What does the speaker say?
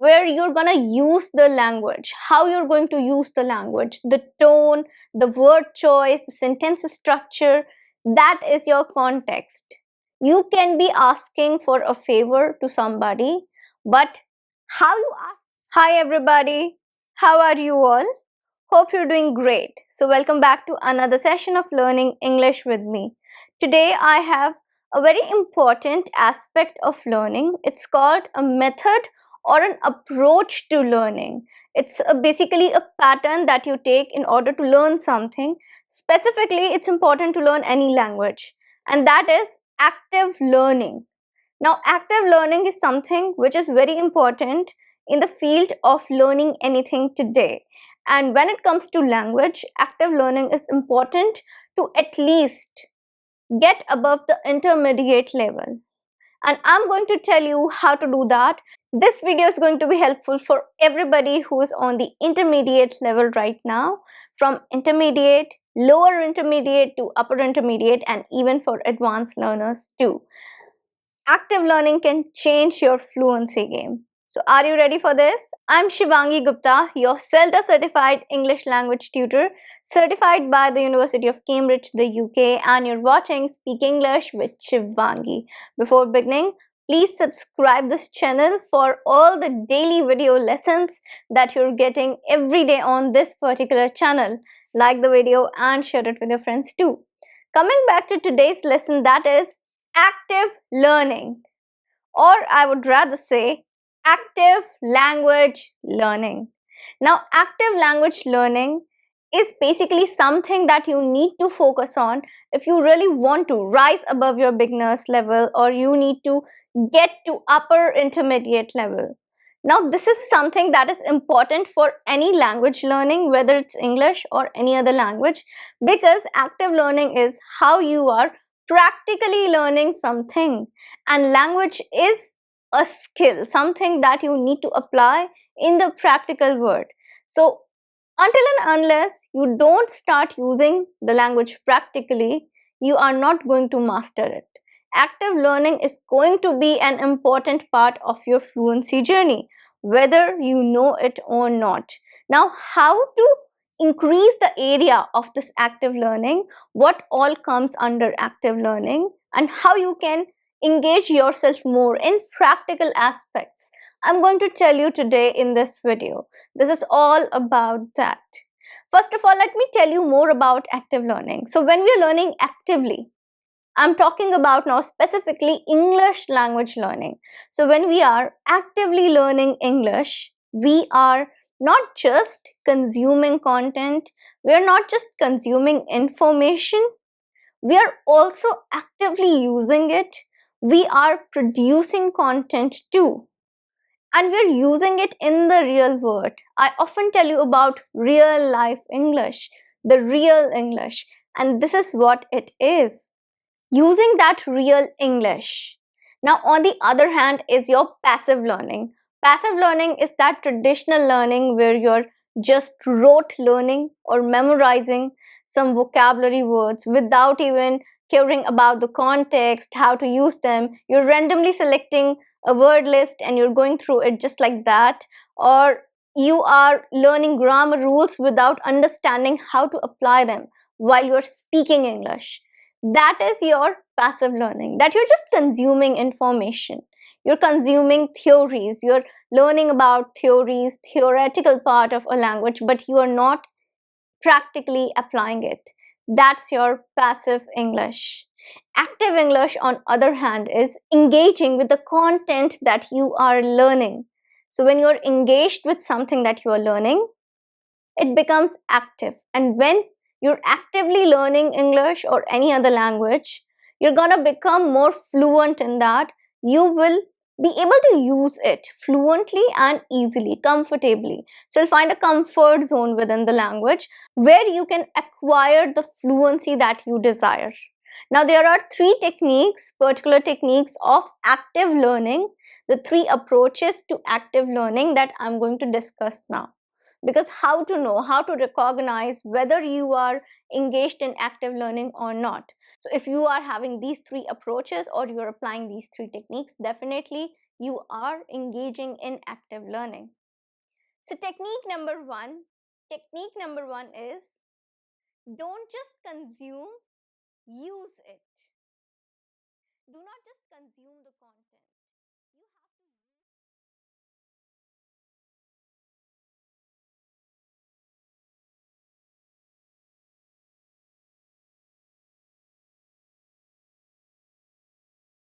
where you're gonna use the language, how you're going to use the language, the tone, the word choice, the sentence structure. That is your context. You can be asking for a favor to somebody, but how you ask. Hi, everybody. How are you all? Hope you're doing great. So, welcome back to another session of learning English with me. Today, I have a very important aspect of learning. It's called a method or an approach to learning. It's basically a pattern that you take in order to learn something. Specifically, it's important to learn any language, and that is active learning. Now, active learning is something which is very important in the field of learning anything today. And when it comes to language, active learning is important to at least get above the intermediate level. And I'm going to tell you how to do that. This video is going to be helpful for everybody who is on the intermediate level right now, from intermediate, lower intermediate to upper intermediate, and even for advanced learners too. Active learning can change your fluency game. So, are you ready for this? I'm Shivangi Gupta, your CELTA certified English language tutor, certified by the University of Cambridge, the UK, and you're watching Speak English with Shivangi. Before beginning, please subscribe this channel for all the daily video lessons that you're getting every day on this particular channel. Like the video and share it with your friends too. Coming back to today's lesson, that is active learning, or I would rather say active language learning. Now, active language learning is basically something that you need to focus on if you really want to rise above your beginner's level, or you need to get to upper intermediate level. Now, this is something that is important for any language learning, whether it's English or any other language, because active learning is how you are practically learning something, and language is a skill, something that you need to apply in the practical world. So, until and unless you don't start using the language practically, you are not going to master it. Active learning is going to be an important part of your fluency journey, whether you know it or not. Now, how to increase the area of this active learning, what all comes under active learning, and how you can engage yourself more in practical aspects, I'm going to tell you today in this video. This is all about that. First of all, let me tell you more about active learning. So when we are learning actively, I'm talking about now specifically English language learning. So when we are actively learning English, we are not just consuming content, we are not just consuming information, we are also actively using it. We are producing content too, and we're using it in the real world. I often tell you about real life English, the real English, and this is what it is, using that real English. Now, on the other hand, is your passive learning. Passive learning is that traditional learning where you're just rote learning or memorizing some vocabulary words without even caring about the context, how to use them. You're randomly selecting a word list and you're going through it just like that, or you are learning grammar rules without understanding how to apply them while you're speaking English. That is your passive learning, that you're just consuming information, you're consuming theories, you're learning about theories, theoretical part of a language, but you are not practically applying it. That's your passive English. Active English, on other hand, is engaging with the content that you are learning. So when you're engaged with something that you are learning, it becomes active. And when you're actively learning English or any other language, you're gonna become more fluent in that. You will be able to use it fluently and easily, comfortably. So you'll find a comfort zone within the language where you can acquire the fluency that you desire. Now, there are three techniques, particular techniques of active learning, the three approaches to active learning that I'm going to discuss now. Because how to know, how to recognize whether you are engaged in active learning or not. So if you are having these three approaches or you are applying these three techniques, definitely you are engaging in active learning. So, technique number one is don't just consume, use it. Do not just consume the content.